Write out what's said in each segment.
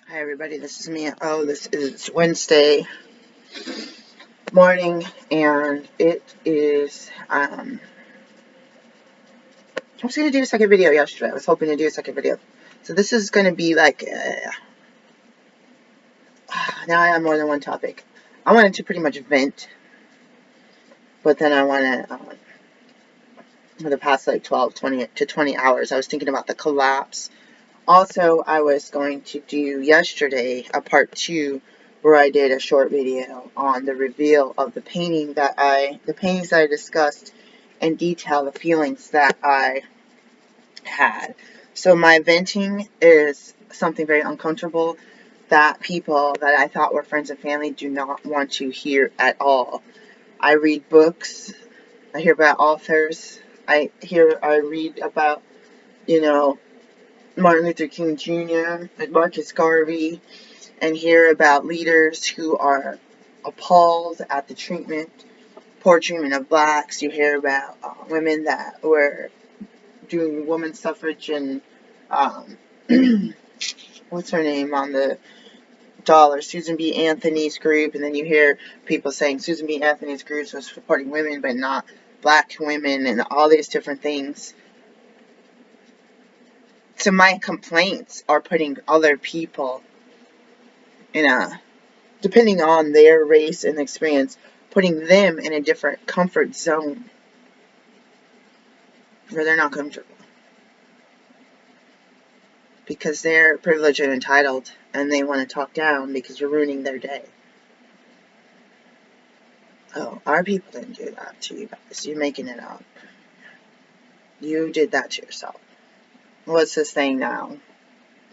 Hi everybody, this is me. This is Wednesday morning, and it is, I was going to do a second video yesterday. I was hoping to do a second video. So this is going to be like, now I have more than one topic. I wanted to pretty much vent, but then I want to, for the past like 20 to 20 hours, I was thinking about the collapse. Also, I was going to do yesterday a part 2 where I did a short video on the reveal of the paintings that I discussed in detail, the feelings that I had. So my venting is something very uncomfortable that people that I thought were friends and family do not want to hear at all. I read books, I hear about authors, I read about, you know, Martin Luther King Jr. and Marcus Garvey, and hear about leaders who are appalled at the poor treatment of blacks. You hear about women that were doing women's suffrage and um, what's her name on the dollar, Susan B. Anthony's group, and then you hear people saying Susan B. Anthony's group was supporting women but not black women and all these different things. So my complaints are putting other people in a, depending on their race and experience, putting them in a different comfort zone where they're not comfortable because they're privileged and entitled and they want to talk down because you're ruining their day. Oh, our people didn't do that to you guys. You're making it up. You did that to yourself. What's this thing now?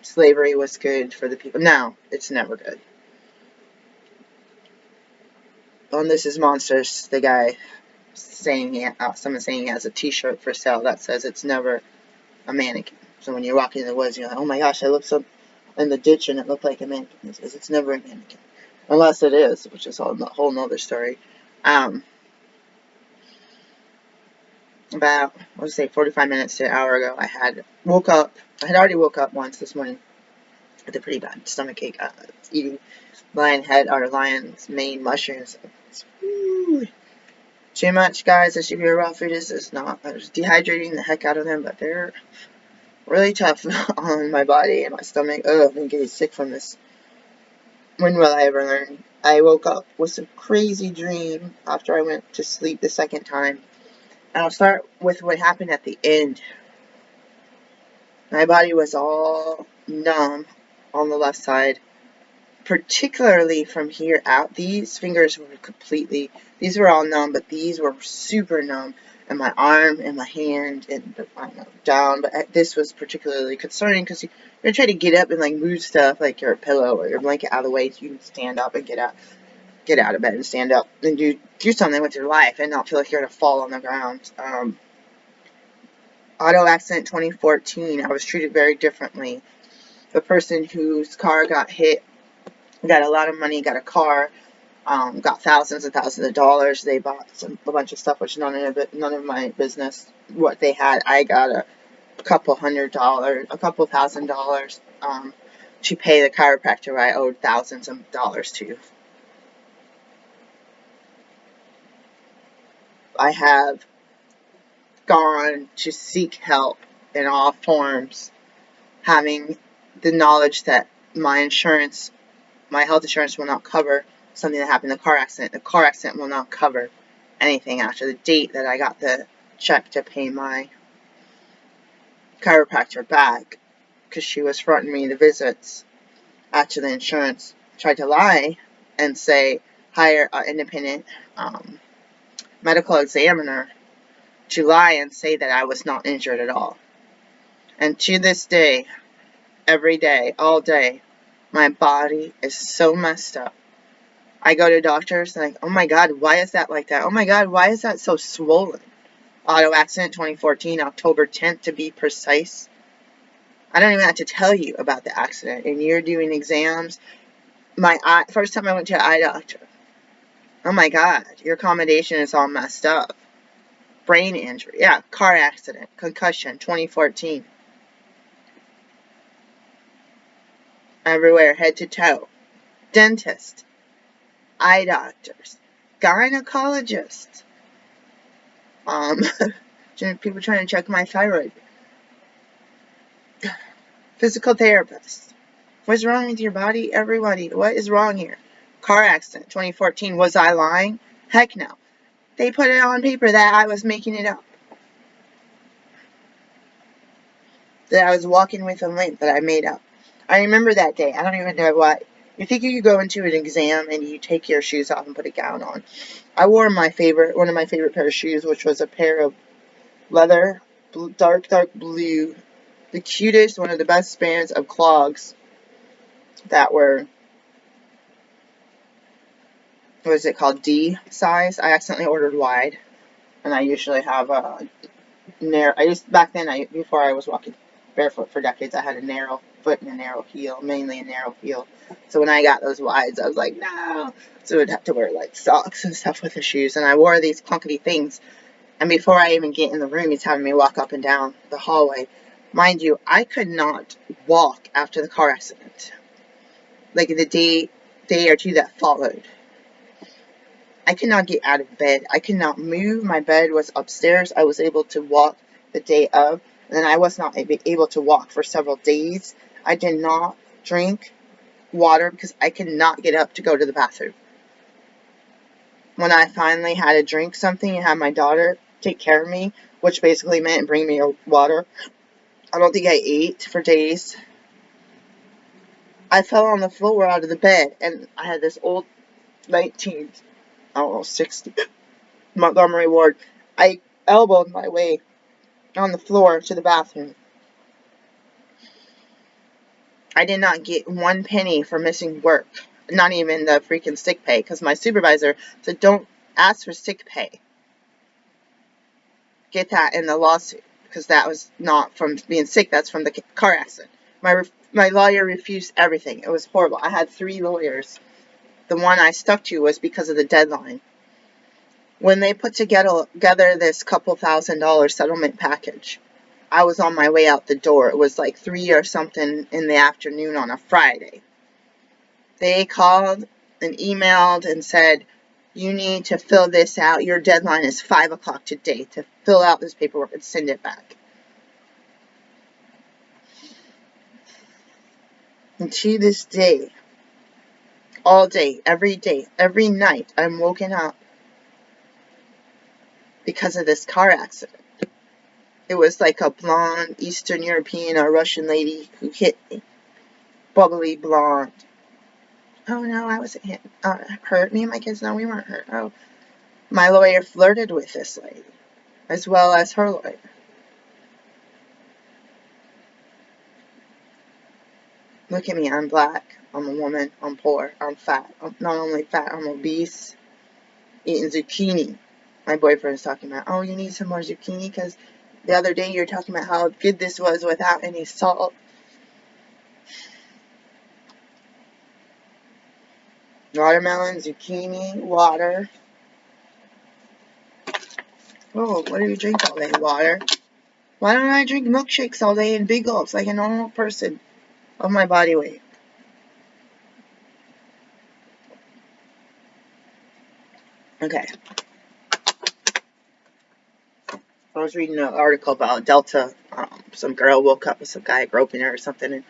Slavery was good for the people. No, it's never good. On This Is Monsters, the guy someone saying he has a t-shirt for sale that says it's never a mannequin. So when you're walking in the woods, you're like, oh my gosh, I looked up in the ditch and it looked like a mannequin. It says it's never a mannequin. Unless it is, which is a whole nother story. About, I would say 45 minutes to an hour ago, I had already woke up once this morning with a pretty bad stomach ache. Eating lion's mane mushrooms. Too much, guys. This should be a raw food. This is not. I was dehydrating the heck out of them, but they're really tough on my body and my stomach. Oh, I'm getting sick from this. When will I ever learn? I woke up with a crazy dream after I went to sleep the second time. And I'll start with what happened at the end. My body was all numb on the left side, particularly from here out. These fingers were these were all numb, but these were super numb. And my arm and my hand and down. But this was particularly concerning because you're trying to get up and like move stuff like your pillow or your blanket out of the way so you can stand up and get out of bed and stand up and do something with your life and not feel like you're going to fall on the ground. Auto accident 2014, I was treated very differently. The person whose car got hit got a lot of money, got a car, got thousands and thousands of dollars. They bought a bunch of stuff, which none of my business what they had. I got a couple $1,000, to pay the chiropractor I owed thousands of dollars to. I have gone to seek help in all forms, having the knowledge that my health insurance will not cover something that happened in a car accident. The car accident will not cover anything after the date that I got the check to pay my chiropractor back, because she was fronting me the visits after the insurance tried to lie and say hire an independent medical examiner to lie and say that I was not injured at all. And to this day, every day, all day, my body is so messed up. I go to doctors and like, oh my God, why is that like that? Oh my God, why is that so swollen? Auto accident 2014, October 10th to be precise. I don't even have to tell you about the accident. And you're doing exams. First time I went to an eye doctor. Oh my God, your accommodation is all messed up. Brain injury. Yeah, car accident, concussion, 2014. everywhere, head to toe. Dentists, eye doctors, gynecologists, people trying to check my thyroid, physical therapists. What's wrong with your body? Everybody, what is wrong here? Car accident, 2014. Was I lying? Heck no. They put it on paper that I was making it up. That I was walking with a limp that I made up. I remember that day. I don't even know what. You think you could go into an exam and you take your shoes off and put a gown on. I wore one of my favorite pair of shoes, which was a pair of leather, dark blue, the cutest, one of the best brands of clogs that were, what is it called, D size. I accidentally ordered wide, and I usually have a narrow. Back then, before I was walking barefoot for decades, I had a narrow foot and a narrow heel, mainly a narrow heel. So when I got those wides, I was like, no. So I'd have to wear like socks and stuff with the shoes, and I wore these clunky things. And before I even get in the room, he's having me walk up and down the hallway. Mind you, I could not walk after the car accident. Like the day or two that followed. I could not get out of bed. I could not move. My bed was upstairs. I was able to walk the day of, and then I was not able to walk for several days. I did not drink water because I could not get up to go to the bathroom. When I finally had to drink something and have my daughter take care of me, which basically meant bring me water, I don't think I ate for days. I fell on the floor out of the bed, and I had this old 1960 Montgomery Ward. I elbowed my way on the floor to the bathroom. I did not get one penny for missing work, not even the freaking sick pay, because my supervisor said don't ask for sick pay. Get that in the lawsuit, because that was not from being sick, that's from the car accident. My lawyer refused everything. It was horrible. I had 3 lawyers. The one I stuck to was because of the deadline. When they put together this couple $1,000 settlement package, I was on my way out the door. It was like 3 or something in the afternoon on a Friday. They called and emailed and said, you need to fill this out. Your deadline is 5 o'clock today to fill out this paperwork and send it back. And to this day, all day, every night, I'm woken up because of this car accident. It was like a blonde Eastern European or Russian lady who hit me. Bubbly blonde. Oh no, I wasn't hurt. Me and my kids, no, we weren't hurt. Oh, my lawyer flirted with this lady, as well as her lawyer. Look at me, I'm black, I'm a woman, I'm poor, I'm fat. I'm not only fat, I'm obese, eating zucchini. My boyfriend's talking about, oh, you need some more zucchini, because the other day you were talking about how good this was without any salt. Watermelon, zucchini, water. Oh, what do you drink all day? Water. Why don't I drink milkshakes all day in big gulps like a normal person of my body weight? Okay. I was reading an article about Delta. Some girl woke up with some guy groping her or something, and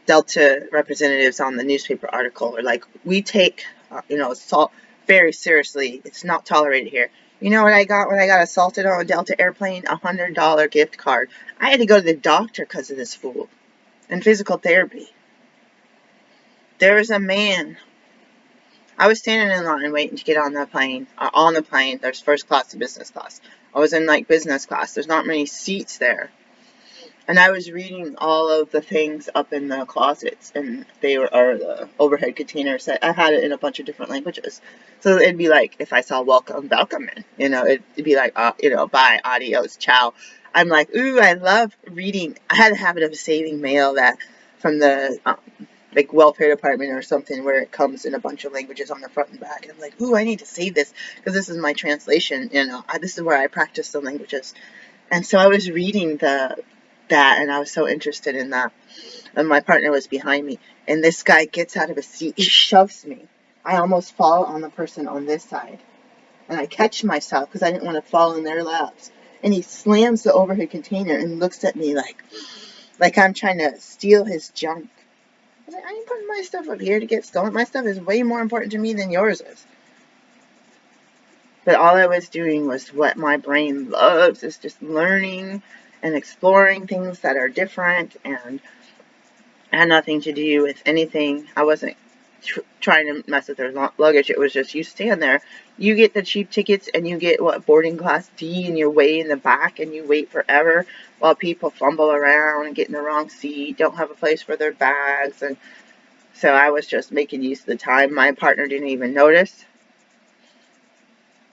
Delta representatives on the newspaper article were like, we take, assault very seriously. It's not tolerated here. You know what I got when I got assaulted on a Delta airplane? $100 gift card. I had to go to the doctor because of this fool. And physical therapy. There was a man. I was standing in line waiting to get on the plane. There's first class to business class. I was in like business class. There's not many seats there. And I was reading all of the things up in the closets, and or the overhead containers. I had it in a bunch of different languages. So it'd be like, if I saw welcome in, it'd be like, bye, adios, ciao. I'm like, ooh, I love reading. I had a habit of saving mail that from the, like welfare department or something, where it comes in a bunch of languages on the front and back. And I'm like, ooh, I need to save this, because this is my translation, this is where I practice the languages. And so I was reading that, and I was so interested in that. and my partner was behind me. And this guy gets out of his seat, he shoves me. I almost fall on the person on this side. And I catch myself because I didn't want to fall in their laps. And he slams the overhead container and looks at me like I'm trying to steal his junk. I was like, I ain't putting my stuff up here to get stolen. My stuff is way more important to me than yours is. But all I was doing was what my brain loves, is just learning and exploring things that are different, and had nothing to do with anything. I wasn't trying to mess with their luggage. It was just, you stand there, you get the cheap tickets, and you get boarding class D, and you're way in the back, and you wait forever while people fumble around and get in the wrong seat, don't have a place for their bags. And so I was just making use of the time. My partner didn't even notice.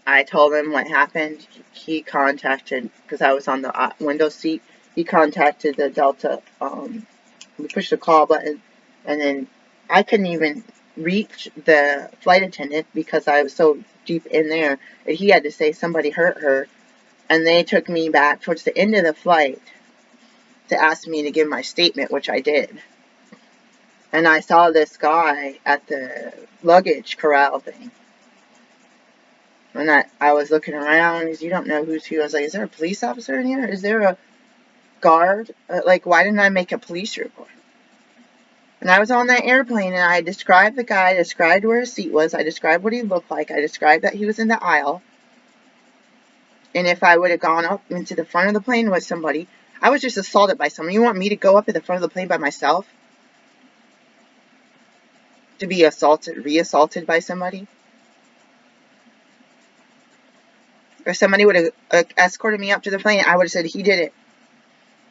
I told him what happened. He contacted, because I was on the window seat, he contacted the Delta. We pushed the call button, and then I couldn't even reach the flight attendant because I was so deep in there. And he had to say somebody hurt her, and they took me back towards the end of the flight to ask me to give my statement, which I did. And I saw this guy at the luggage corral thing. And I was looking around, because you don't know who's who. I was like, is there a police officer in here? Is there a guard? Like, why didn't I make a police report? And I was on that airplane, and I described the guy, I described where his seat was, I described what he looked like, I described that he was in the aisle. And if I would have gone up into the front of the plane with somebody, I was just assaulted by someone. You want me to go up in the front of the plane by myself? To be assaulted, re-assaulted by somebody? If somebody would have escorted me up to the plane, I would have said he did it.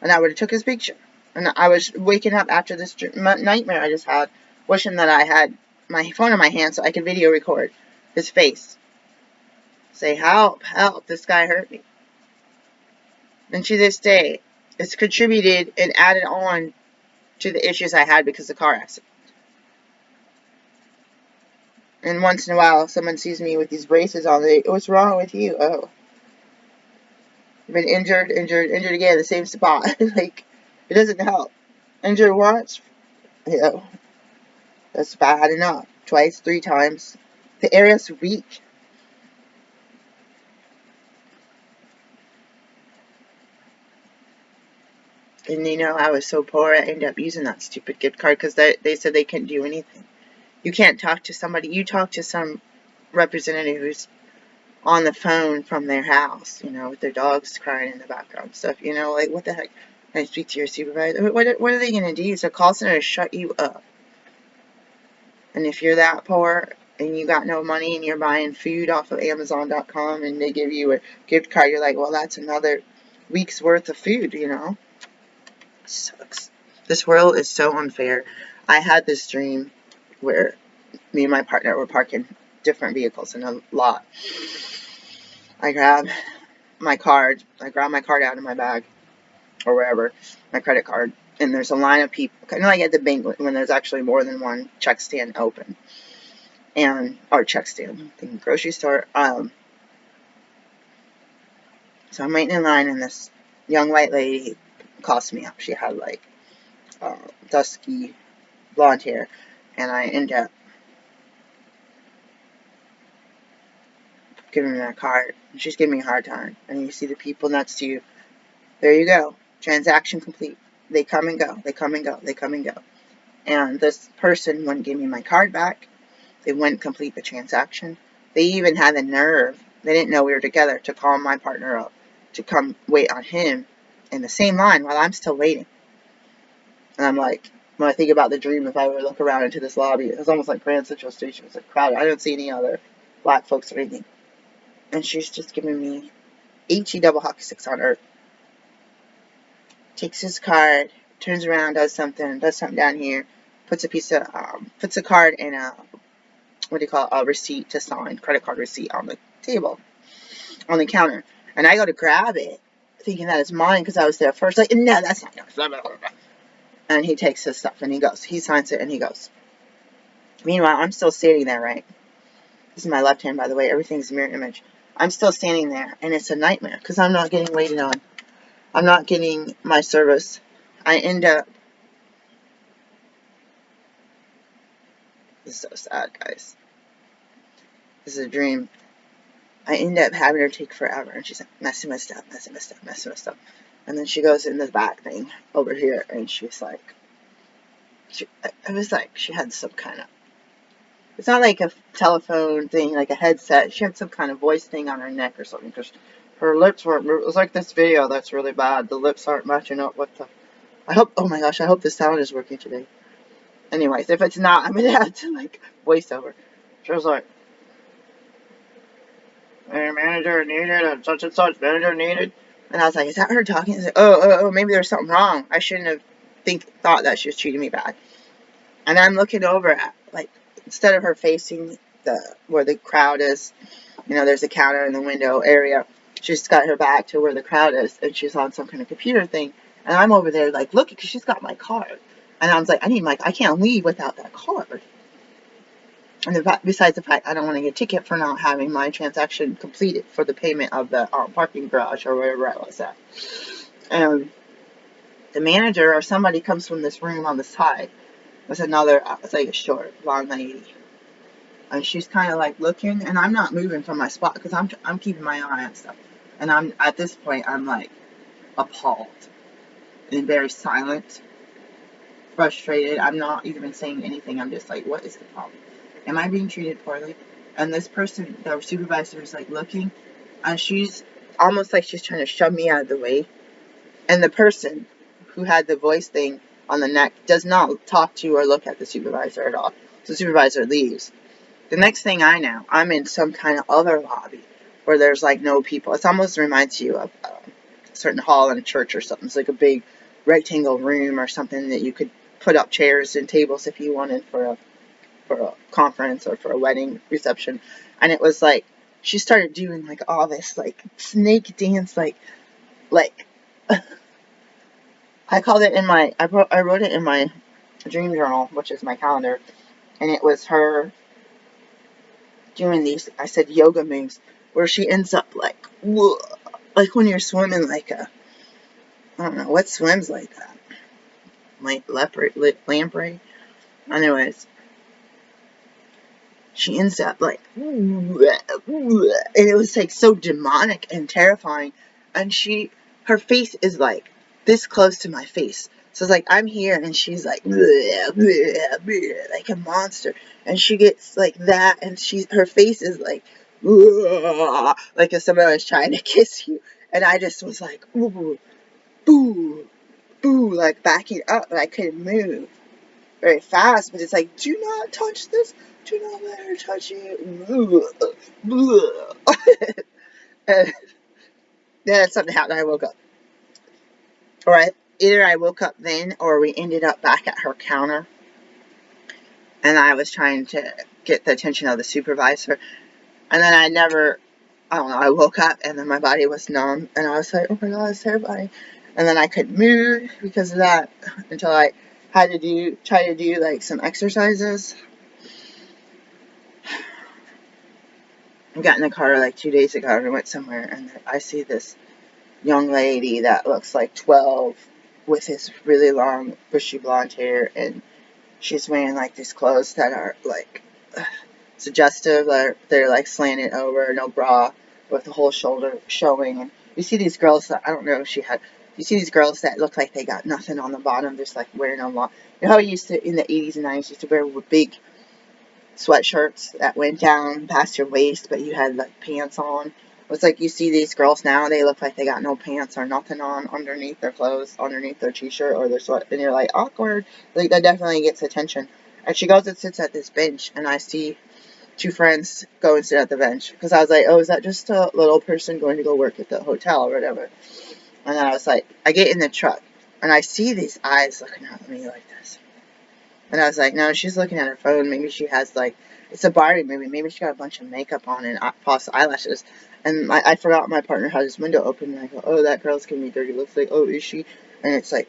And I would have took his picture. And I was waking up after this nightmare I just had, wishing that I had my phone in my hand so I could video record his face. Say, help, help, this guy hurt me. And to this day, it's contributed and added on to the issues I had because of the car accident. And once in a while, someone sees me with these braces on. What's wrong with you? Oh. I've been injured again, the same spot. Like, it doesn't help. Injured once, that's bad enough. Twice, 3 times. The area's weak. And I was so poor, I ended up using that stupid gift card because they said they couldn't do anything. You can't talk to somebody. You talk to some representative who's on the phone from their house, with their dogs crying in the background stuff, like, what the heck? Can I speak to your supervisor? What are they going to do? Use a call center to shut you up? And if you're that poor and you got no money and you're buying food off of Amazon.com and they give you a gift card, you're like, well, that's another week's worth of food, It sucks. This world is so unfair. I had this dream where me and my partner were parking different vehicles in a lot. I grab my card out of my bag, or wherever, my credit card, and there's a line of people, kind of like at the bank when there's actually more than one check stand open, or check stand, the grocery store. So I'm waiting in line, and this young white lady calls me up. She had like dusky blonde hair, and I end up giving her a card. And she's giving me a hard time, and you see the people next to you. There you go. Transaction complete. They come and go. They come and go. They come and go. And this person wouldn't give me my card back. They wouldn't complete the transaction. They even had the nerve, they didn't know we were together, to call my partner up to come wait on him in the same line while I'm still waiting. And I'm like, when I think about the dream, if I were to look around into this lobby, it was almost like Grand Central Station. It's like crowded. I don't see any other black folks or anything. And she's just giving me HE double hockey sticks on earth. Takes his card, turns around, does something down here, puts a card in a receipt to sign, credit card receipt on the table, on the counter. And I go to grab it, thinking that it's mine because I was there first. Like, no, that's not yours. And he takes his stuff and he goes. He signs it and he goes. Meanwhile, I'm still standing there, right? This is my left hand, by the way. Everything's mirror image. I'm still standing there, and it's a nightmare because I'm not getting waited on. I'm not getting my service. I end up This is so sad, guys. This is a dream. I end up having her take forever, and she's like, messing with stuff, messing with stuff, messing with stuff. And then she goes in the back thing over here, and she's like, it was like she had some kind of, it's not like a telephone thing, like a headset. She had some kind of voice thing on her neck or something, because her lips weren't, it was like this video that's really bad. The lips aren't matching up with the, I hope, oh my gosh, I hope the sound is working today. Anyways, if it's not, I'm going to have to, like, voice over. She was like, hey, manager needed, and such manager needed. And I was like, is that her talking? Like, oh, maybe there's something wrong. I shouldn't have thought that she was treating me bad. And I'm looking over at, like, instead of her facing where the crowd is, there's a counter in the window area. She's got her back to where the crowd is, and she's on some kind of computer thing. And I'm over there, like, looking, because she's got my card. And I was like, I can't leave without that card. And besides the fact, I don't want to get a ticket for not having my transaction completed for the payment of the parking garage or wherever I was at. And the manager or somebody comes from this room on the side. There's another, it's like a short, blonde lady. And she's kind of like looking, and I'm not moving from my spot because I'm keeping my eye on stuff. And at this point, I'm like appalled and very silent, frustrated. I'm not even saying anything. I'm just like, what is the problem? Am I being treated poorly? And this person, the supervisor, is like looking, and she's almost like she's trying to shove me out of the way. And the person who had the voice thing on the neck does not talk to or look at the supervisor at all. So the supervisor leaves. The next thing I know, I'm in some kind of other lobby where there's like no people. It almost reminds you of a certain hall in a church or something. It's like a big rectangle room or something that you could put up chairs and tables if you wanted for a conference or for a wedding reception. And it was like she started doing like all this like snake dance, like I called it in my I wrote it in my dream journal, which is my calendar, and it was her doing these, I said, yoga moves, where she ends up like, whoa, like when you're swimming like I don't know what swims like that, like lamprey. Anyways, she ends up like, and it was like so demonic and terrifying, and her face is like this close to my face. So it's like I'm here, and she's like, like a monster, and she gets like that, and her face is like, like if somebody was trying to kiss you, and I just was like, ooh, boo, boo, like backing up, but I couldn't move very fast, but it's like, do not touch this, do not let her touch you. And then something happened, I woke up. Or either I woke up then, or we ended up back at her counter, and I was trying to get the attention of the supervisor, and then I don't know, I woke up, and then my body was numb, and I was like, oh my god, it's terrifying. And then I couldn't move because of that, until I had to try to do like some exercises. I got in the car like 2 days ago, and I went somewhere, and I see this young lady that looks like 12 with this really long bushy blonde hair, and she's wearing like these clothes that are like suggestive, they're like slanted over, no bra, with the whole shoulder showing. And you see these girls that, I don't know if you see these girls that look like they got nothing on the bottom, just like wearing a long, you know how you used to, in the 80s and 90s, used to wear big sweatshirts that went down past your waist, but you had like pants on. It's like you see these girls now, they look like they got no pants or nothing on underneath their clothes, underneath their t-shirt or their sweat, and you're like, awkward. Like, that definitely gets attention. And she goes and sits at this bench, and I see two friends go and sit at the bench, because I was like, oh, is that just a little person going to go work at the hotel or whatever? And then I was like, I get in the truck, and I see these eyes looking at me like this. And I was like, no, she's looking at her phone. Maybe she has, like, it's a Barbie movie. Maybe she got a bunch of makeup on and false eyelashes. And I forgot my partner had his window open. And I go, oh, that girl's gonna be dirty. Looks like, oh, is she? And it's like,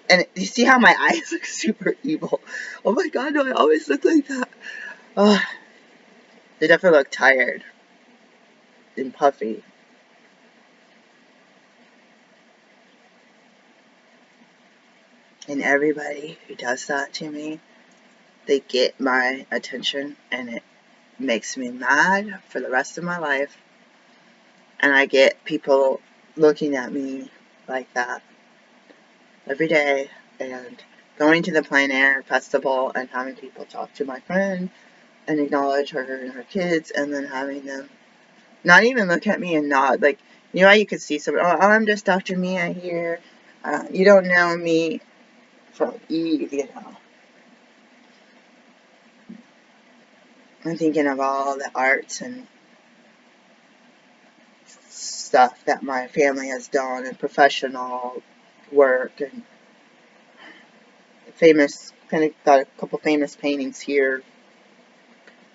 and you see how my eyes look super evil. Oh my god, do I always look like that? They definitely look tired and puffy. And everybody who does that to me, they get my attention, and it makes me mad for the rest of my life. And I get people looking at me like that every day, and going to the plein air festival and having people talk to my friend and acknowledge her and her kids, and then having them not even look at me and nod. Like, you know how you could see someone, oh, I'm just Dr. Mia here. You don't know me from Eve, you know. I'm thinking of all the arts and stuff that my family has done, and professional work, and famous, kind of got a couple famous paintings here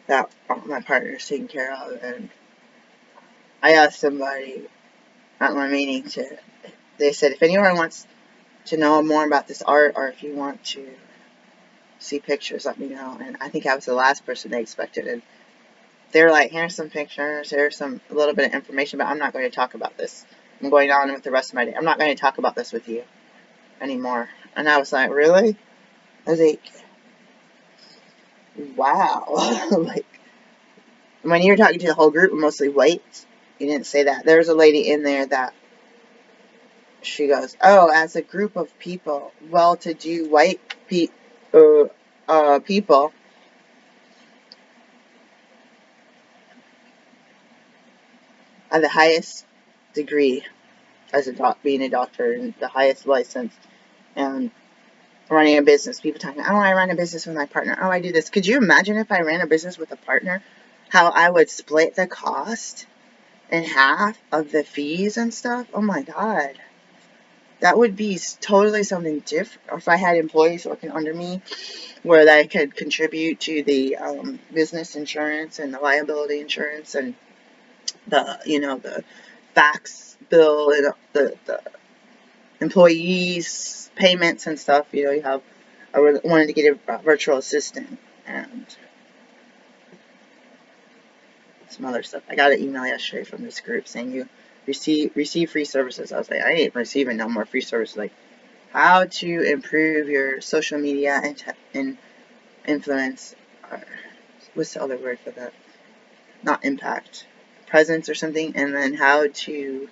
that my partner's taking care of. And I asked somebody at my meeting they said, if anyone wants to know more about this art, or if you want to see pictures, let me know. And I think I was the last person they expected. And they were like, here's some pictures, here's a little bit of information, but I'm not going to talk about this. I'm going on with the rest of my day. I'm not going to talk about this with you anymore. And I was like, really? I was like, wow. Like, when you were talking to the whole group, mostly white, you didn't say that. There was a lady in there that she goes, oh, as a group of people, well-to-do white people have the highest degree as being a doctor, and the highest license, and running a business. People talking, oh, I run a business with my partner. Oh, I do this. Could you imagine if I ran a business with a partner, how I would split the cost in half of the fees and stuff? Oh my God. That would be totally something different. Or if I had employees working under me, where I could contribute to the business insurance and the liability insurance, and the fax bill, and the employees payments and stuff. I wanted to get a virtual assistant and some other stuff. I got an email yesterday from this group saying you receive free services. I was like, I ain't receiving no more free services. Like, how to improve your social media and influence, or what's the other word for that? Not impact, presence or something. And then how to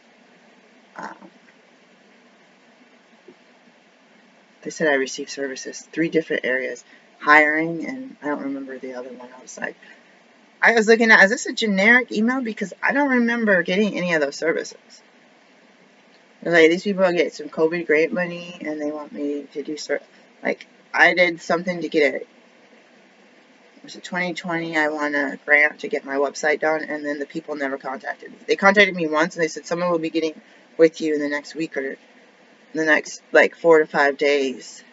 they said I received services, 3 different areas, hiring, and I don't remember the other one. I was looking at, is this a generic email? Because I don't remember getting any of those services. Like, these people get some COVID grant money, and they want me to do like, I did something to get it was it 2020, I won a grant to get my website done, and then the people never contacted me. They contacted me once, and they said, someone will be getting with you in the next week, or the next, like, 4 to 5 days.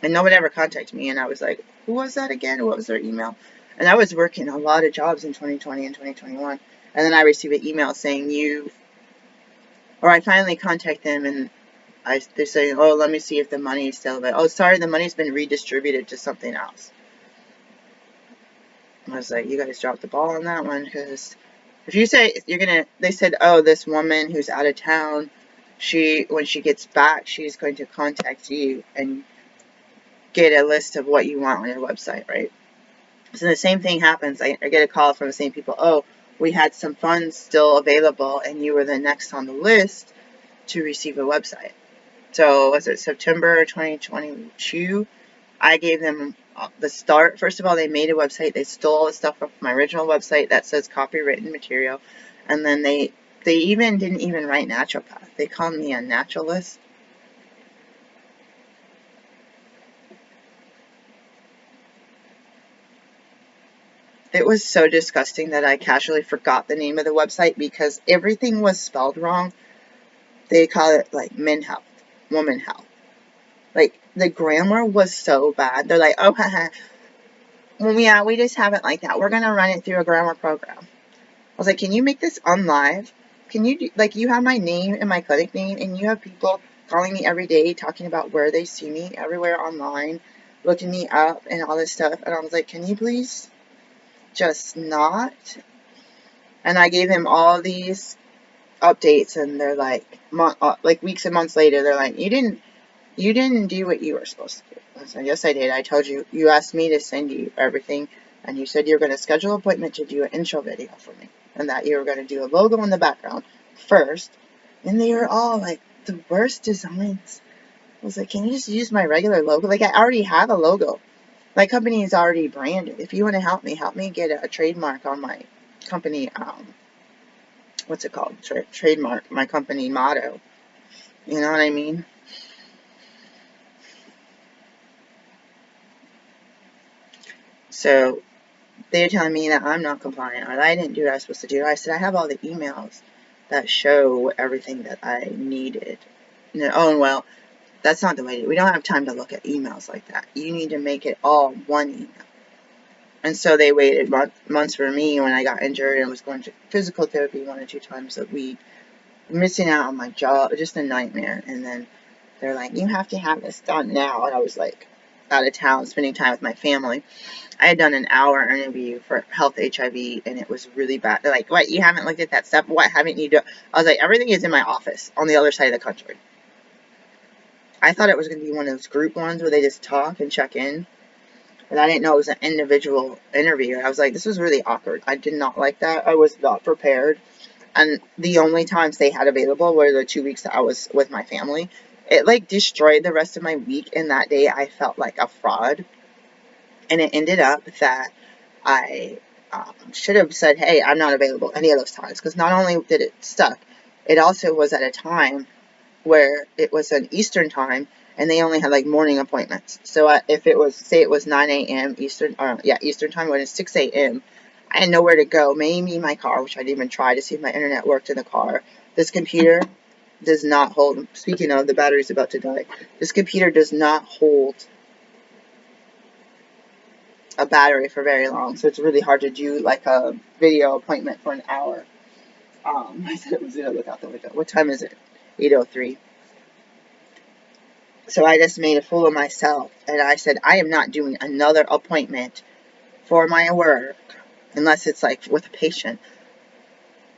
And no one ever contacted me, and I was like, who was that again? What was their email? And I was working a lot of jobs in 2020 and 2021. And then I received an email saying I finally contact them, and they're saying, oh, let me see if the money is still available. Oh, sorry, the money's been redistributed to something else. I was like, you guys dropped the ball on that one, because if you say they said, oh, this woman who's out of town, when she gets back, she's going to contact you and get a list of what you want on your website, right? So the same thing happens. I get a call from the same people. Oh, we had some funds still available, and you were the next on the list to receive a website. So was it September 2022? I gave them the start. First of all, they made a website. They stole all the stuff from my original website that says copywritten material. And then they didn't even write naturopath. They called me a naturalist. It was so disgusting that I casually forgot the name of the website because everything was spelled wrong. They call it like men health, woman health. Like, the grammar was so bad. They're like, oh, haha. Well, yeah, we just have it like that. We're going to run it through a grammar program. I was like, can you make this unlive? Can you you have my name and my clinic name, and you have people calling me every day talking about where they see me everywhere online, looking me up and all this stuff. And I was like, can you please just not? And I gave him all these updates, and they're like, weeks and months later, they're like, you didn't do what you were supposed to do. I said, yes, I did. I told you, you asked me to send you everything, and you said you were going to schedule an appointment to do an intro video for me, and that you were going to do a logo in the background first, and they were all like the worst designs. I was like, can you just use my regular logo? Like, I already have a logo. My company is already branded. If you want to help me get a trademark on my company, what's it called? Trademark, my company motto. You know what I mean? So they're telling me that I'm not compliant, or that I didn't do what I was supposed to do. I said, I have all the emails that show everything that I needed. Oh, well, that's not the way to do it. We don't have time to look at emails like that. You need to make it all one email. And so they waited months for me when I got injured and was going to physical therapy 1 or 2 times a week, missing out on my job, just a nightmare. And then they're like, you have to have this done now. And I was like out of town, spending time with my family. I had done an hour interview for health HIV, and it was really bad. They're like, what, you haven't looked at that stuff? What haven't you done? I was like, everything is in my office on the other side of the country. I thought it was going to be one of those group ones where they just talk and check in. And I didn't know it was an individual interview. I was like, this was really awkward. I did not like that. I was not prepared. And the only times they had available were the 2 weeks that I was with my family. It like destroyed the rest of my week. And that day I felt like a fraud. And it ended up that I should have said, hey, I'm not available any of those times. Because not only did it stuck, it also was at a time where it was an Eastern time, and they only had like morning appointments. So if it was, say it was 9 a.m. Eastern, Eastern time, when it's 6 a.m., I had nowhere to go. Maybe my car, which I didn't even try to see if my internet worked in the car. This computer does not hold, speaking of, the battery's about to die. This computer does not hold a battery for very long, so it's really hard to do like a video appointment for an hour. I said it was going to look out the window. What time is it? 8:03. So I just made a fool of myself, and I said, I am not doing another appointment for my work, unless it's like with a patient,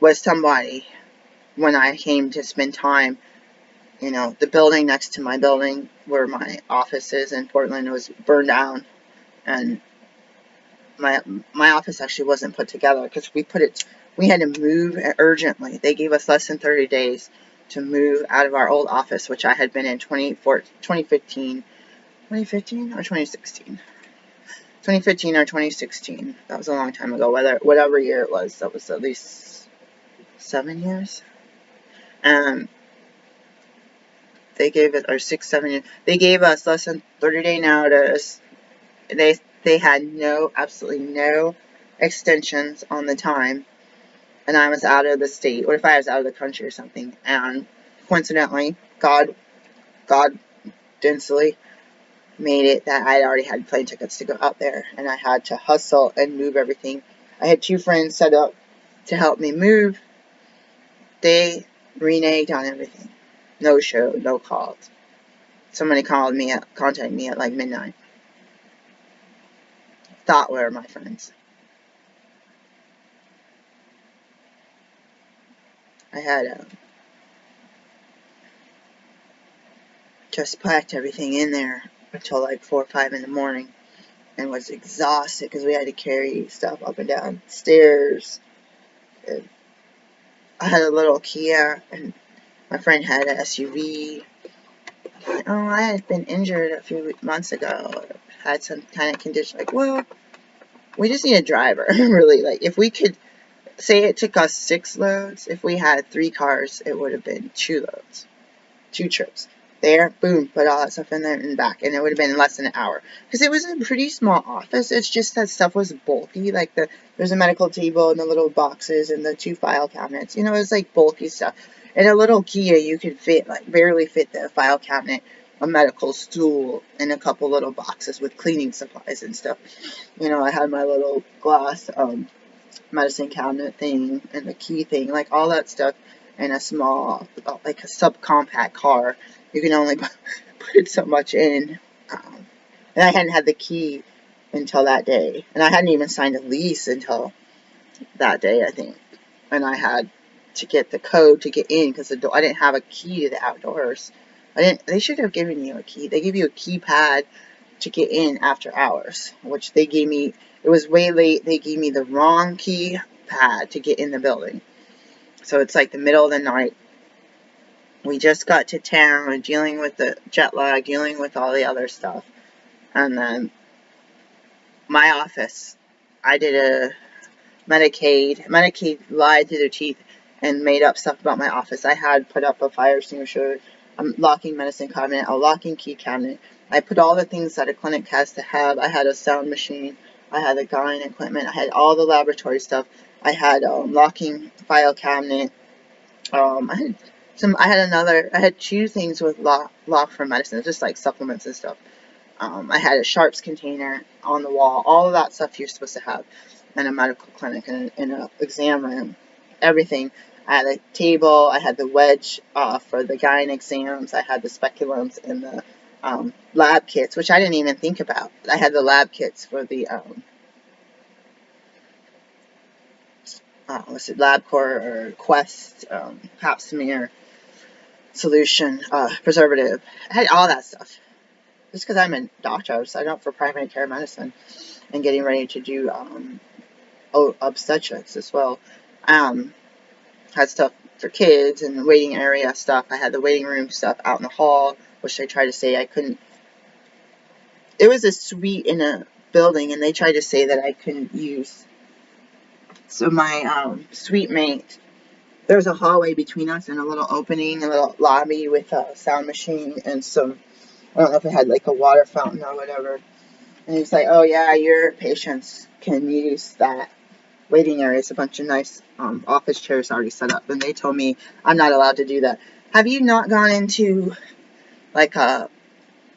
with somebody, when I came to spend time. The building next to my building where my office is in Portland was burned down, and my office actually wasn't put together because we had to move urgently. They gave us less than 30 days to move out of our old office, which I had been in 2015 or 2016. 2015 or 2016. That was a long time ago. Whatever year it was, that was at least 7 years. They gave it, or 6, 7 years. They gave us less than 30-day notice. They had absolutely no extensions on the time, and I was out of the state. What if I was out of the country or something? And coincidentally, God densely made it that I already had plane tickets to go out there, and I had to hustle and move everything. I had 2 friends set up to help me move. They reneged on everything. No show, no calls. Somebody contacted me at like midnight. Thought were my friends. I had just packed everything in there until like 4 or 5 in the morning, and was exhausted because we had to carry stuff up and down stairs. And I had a little Kia, and my friend had an SUV. Oh, I had been injured a few months ago. Had some kind of condition. Like, well, we just need a driver. Really, like, if we could say it took us 6 loads, if we had 3 cars, it would have been 2 loads, 2 trips. There, boom, put all that stuff in there and back, and it would have been less than an hour. Because it was a pretty small office. It's just that stuff was bulky. Like there's a medical table and the little boxes and the 2 file cabinets. It was like bulky stuff. In a little Kia, you could barely fit the file cabinet, a medical stool, and a couple little boxes with cleaning supplies and stuff. I had my little glass medicine cabinet thing and the key thing, like all that stuff, in a small, like a subcompact car. You can only put so much in. And I hadn't had the key until that day. And I hadn't even signed a lease until that day, I think. And I had to get the code to get in because I didn't have a key to the outdoors. They should have given you a key. They give you a keypad to get in after hours, which they gave me. It was way late. They gave me the wrong key pad to get in the building. So it's like the middle of the night. We just got to town and dealing with the jet lag, dealing with all the other stuff. And then my office, I did a Medicaid lied through their teeth and made up stuff about my office. I had put up a fire extinguisher, a locking medicine cabinet, a locking key cabinet. I put all the things that a clinic has to have. I had a sound machine. I had the gyne equipment. I had all the laboratory stuff. I had locking file cabinet. I had two things with lock for medicine, just like supplements and stuff. I had a sharps container on the wall. All of that stuff you're supposed to have in a medical clinic, in an exam room. Everything. I had a table. I had the wedge for the gyne exams. I had the speculums and the lab kits, which I didn't even think about. I had the lab kits for the LabCorp or Quest, Pap smear, solution, preservative. I had all that stuff. Just because I'm a doctor, I was signed up for primary care medicine and getting ready to do obstetrics as well. Had stuff for kids and the waiting area stuff. I had the waiting room stuff out in the hall, which they tried to say I couldn't. It was a suite in a building, and they tried to say that I couldn't use. So my suite mate, there was a hallway between us and a little opening, a little lobby with a sound machine and some, I don't know if it had like a water fountain or whatever. And he's like, oh yeah, your patients can use that waiting area. It's a bunch of nice office chairs already set up. And they told me I'm not allowed to do that. Have you not gone into, like,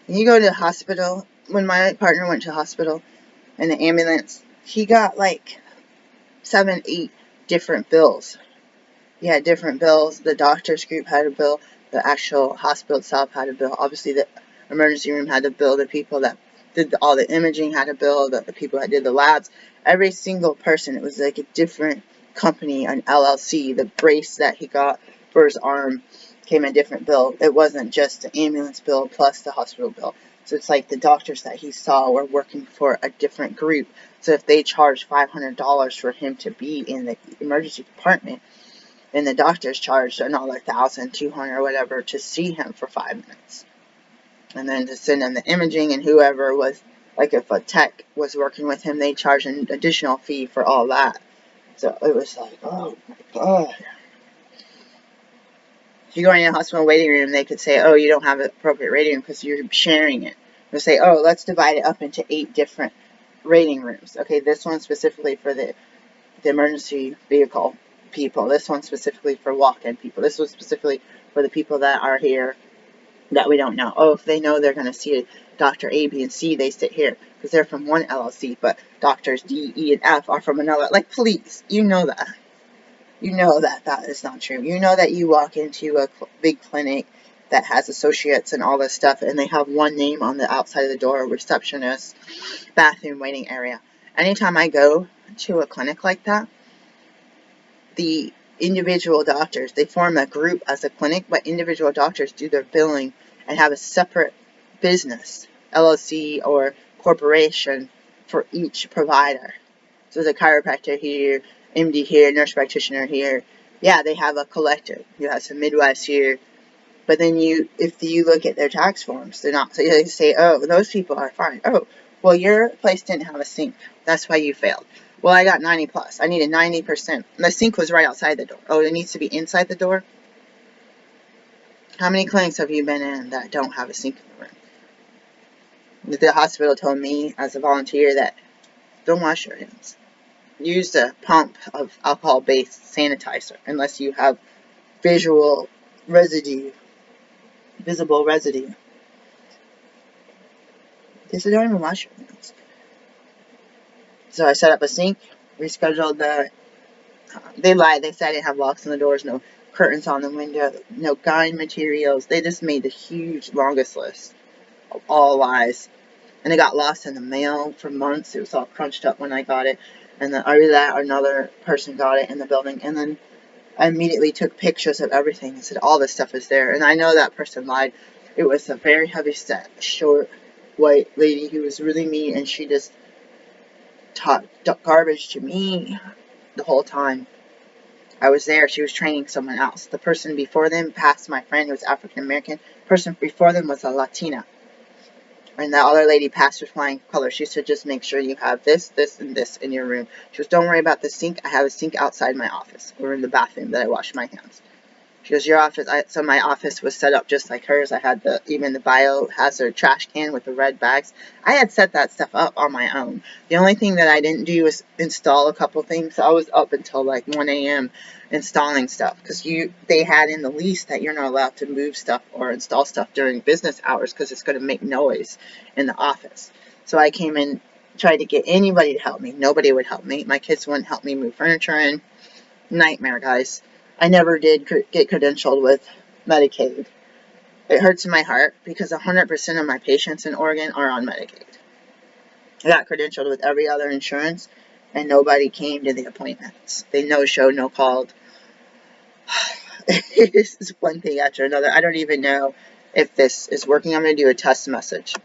you go to the hospital? When my partner went to the hospital in the ambulance, he got like 7, 8 different bills. He had different bills. The doctor's group had a bill. The actual hospital itself had a bill. Obviously, the emergency room had a bill. The people that did all the imaging had a bill. The people that did the labs. Every single person, it was like a different company, an LLC. The brace that he got for his arm came a different bill. It wasn't just the ambulance bill plus the hospital bill. So it's like the doctors that he saw were working for a different group. So if they charged $500 for him to be in the emergency department, and the doctors charged another $1,000, $200 or whatever to see him for 5 minutes. And then to send him the imaging, and whoever was, like if a tech was working with him, they charged an additional fee for all that. So it was like, oh my God. If you go in a hospital waiting room, they could say, oh, you don't have an appropriate rating room because you're sharing it. They'll say, oh, let's divide it up into 8 different rating rooms. Okay, this one specifically for the emergency vehicle people. This one specifically for walk-in people. This was specifically for the people that are here that we don't know. Oh, if they know they're going to see Dr. A, B, and C, they sit here because they're from one LLC, but doctors D, E, and F are from another. Like, please, you know that. You know that that is not true. You know that you walk into a big clinic that has associates and all this stuff, and they have one name on the outside of the door, receptionist, bathroom, waiting area. Anytime I go to a clinic like that, the individual doctors, they form a group as a clinic, but individual doctors do their billing and have a separate business, LLC or corporation for each provider. So there's a chiropractor here, MD here, nurse practitioner here. Yeah, they have a collective. You have some midwives here. But then if you look at their tax forms, they're not. So they say, oh, those people are fine. Oh, well, your place didn't have a sink. That's why you failed. Well, I got 90 plus. I needed 90%. The sink was right outside the door. Oh, it needs to be inside the door? How many clinics have you been in that don't have a sink in the room? The hospital told me as a volunteer that don't wash your hands. Use a pump of alcohol-based sanitizer unless you have visible residue. They said don't even wash your hands. So I set up a sink, rescheduled they lied. They said I didn't have locks on the doors, no curtains on the window, no gyne materials. They just made the huge, longest list of all lies. And it got lost in the mail for months. It was all crunched up when I got it. And then another person got it in the building. And then I immediately took pictures of everything and said all this stuff is there. And I know that person lied. It was a very heavy set, short white lady who was really mean, and she just talked garbage to me the whole time I was there. She was training someone else. The person before them passed my friend who was African American. The person before them was a Latina. And the other lady passed with flying colors. She said, just make sure you have this, this, and this in your room. She goes, don't worry about the sink. I have a sink outside my office, or in the bathroom that I wash my hands. She goes, your office, so my office was set up just like hers. I had even the biohazard trash can with the red bags. I had set that stuff up on my own. The only thing that I didn't do was install a couple things. So I was up until like 1 a.m. installing stuff, because they had in the lease that you're not allowed to move stuff or install stuff during business hours because it's going to make noise in the office. So I came in, tried to get anybody to help me. Nobody would help me. My kids wouldn't help me move furniture in. Nightmare, guys. I never did get credentialed with Medicaid. It hurts in my heart because 100% of my patients in Oregon are on Medicaid. I got credentialed with every other insurance, and nobody came to the appointments. They no-showed, no-called. This is one thing after another. I don't even know if this is working. I'm going to do a test message.